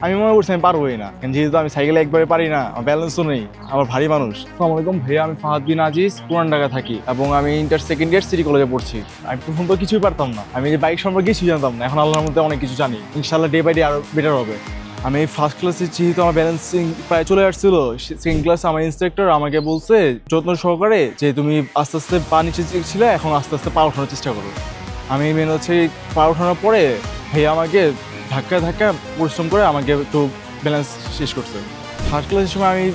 আমি মনে করছি আমি পারবোই না, যেহেতু আমি সাইকেলে একবারে পারি না, আমার ব্যালেন্সও নেই, আমার ভারী মানুষ। আসসালামু আলাইকুম ভাইয়া, আমি ফাহাদ বিন আজিজ, পুরান ঢাকা থাকি এবং আমি ইন্টার সেকেন্ড ইয়ার সিটি কলেজে পড়ছি। আমি প্রথম তো কিছুই পারতাম না, আমি যে বাইক সম্পর্কে কিছুই জানতাম না। এখন আল্লাহর মধ্যে অনেক কিছু জানি, ইনশাল্লাহ ডে বাই ডে আরো বেটার হবে। আমি ফার্স্ট ক্লাসে যেহেতু আমার ব্যালেন্সিং প্রায় চলে আসছিল, সেকেন্ড ক্লাসে আমার ইন্সট্রাক্টর আমাকে বলছে যত্ন সহকারে যে তুমি আস্তে আস্তে পা নিচে ছিলে, এখন আস্তে আস্তে পা ওঠানোর চেষ্টা করো। আমি মেন হচ্ছে পা ওঠানোর পরে ভাইয়া আমাকে ধাক্কা ধাক্কা পরিশ্রম করে আমাকে একটু ব্যালেন্স শেষ করছে। ফার্স্ট ক্লাসের সময় আমি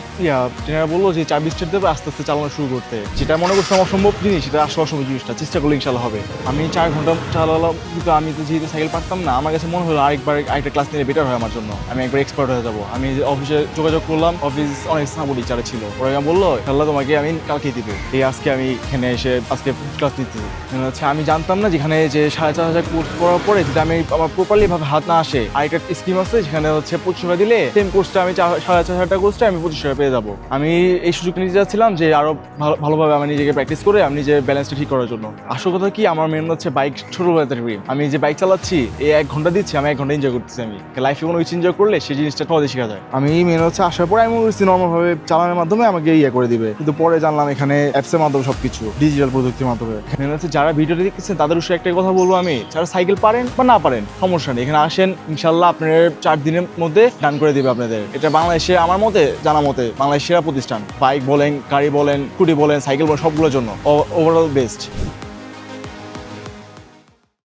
ট্রেনার বললো যে চাবি স্টার্ট দেবে আস্তে আস্তে চালানো শুরু করতে, যেটা মনে করছিলাম অসম্ভব জিনিস, সেটা আসলে অসম্ভব জিনিসটা চেষ্টা করলে ইনশাল্লাহ হবে। আমি 4 ঘন্টা চালালাম, কিন্তু আমি তো যেহেতু সাইকেল পারতাম না, আমার কাছে মনে হলো আরেকটা ক্লাস নিলে বেটার হয় আমার জন্য, আমি একবার এক্সপার্ট হয়ে যাবো। আমি অফিসে যোগাযোগ করলাম, অফিস অনেক সাপোর্ট টিচার ছিল, ওরা বললো আল্লাহ তোমাকে আমি কালকে দিবে। এই আজকে আমি এখানে এসে আজকে ক্লাস দিচ্ছি। হচ্ছে আমি জানতাম না যেখানে যে 4,500 কোর্স করার পরে যদি আমি আমার প্রপারলি ভাবে হাত না আসে, আরেকটা স্কিম আছে যেখানে হচ্ছে 25 টাকা দিলে সেম কোর্সটা আমি 4,500 টাকা কোর্সটা আমি 25 টাকা পেয়ে যাবো। আমি এই সুযোগ নিতে যাচ্ছিলাম যে আরো ভালোভাবে আমি নিজেকে প্র্যাকটিস করে আমি নিজের ব্যালেন্সটা ঠিক করার জন্য। আসল কথা কি, আমার মেন হচ্ছে বাইক ছোটবেলা থেকে আমি যে বাইক চালাচ্ছি, এই 1 ঘন্টা দিচ্ছি, আমি 1 ঘন্টা এনজয় করতেছি। আমি লাইফে কোনো কিছু এনজয় করলে সেই জিনিসটা সহজে শেখা যায়। আমি মেন হচ্ছে আসার পরে আমি মনে করছি নর্মাল ভাবে চালানোর মাধ্যমে আমাকে করে দিবে, কিন্তু পরে জানলাম এখানে অ্যাপসের মাধ্যমে সবকিছু ডিজিটাল প্রযুক্তির মাধ্যমে। এখানে হচ্ছে যারা ভিডিওটা দেখতেছেন তাদের উৎসাহে একটাই কথা বলবো আমি, যারা সাইকেল পারেন বা না পারেন সমস্যা নেই, এখানে আসেন, ইনশাল্লাহ আপনার 4 দিনের মধ্যে ডান করে দিবে আপনাদের। এটা বাংলাদেশে আমার মতে জানা মতে বাংলাদেশের সেরা প্রতিষ্ঠান। বাইক বলেন, গাড়ি বলেন, স্কুটি বলেন, সাইকেল বলেন, সবগুলোর জন্য ওভারঅল বেস্ট।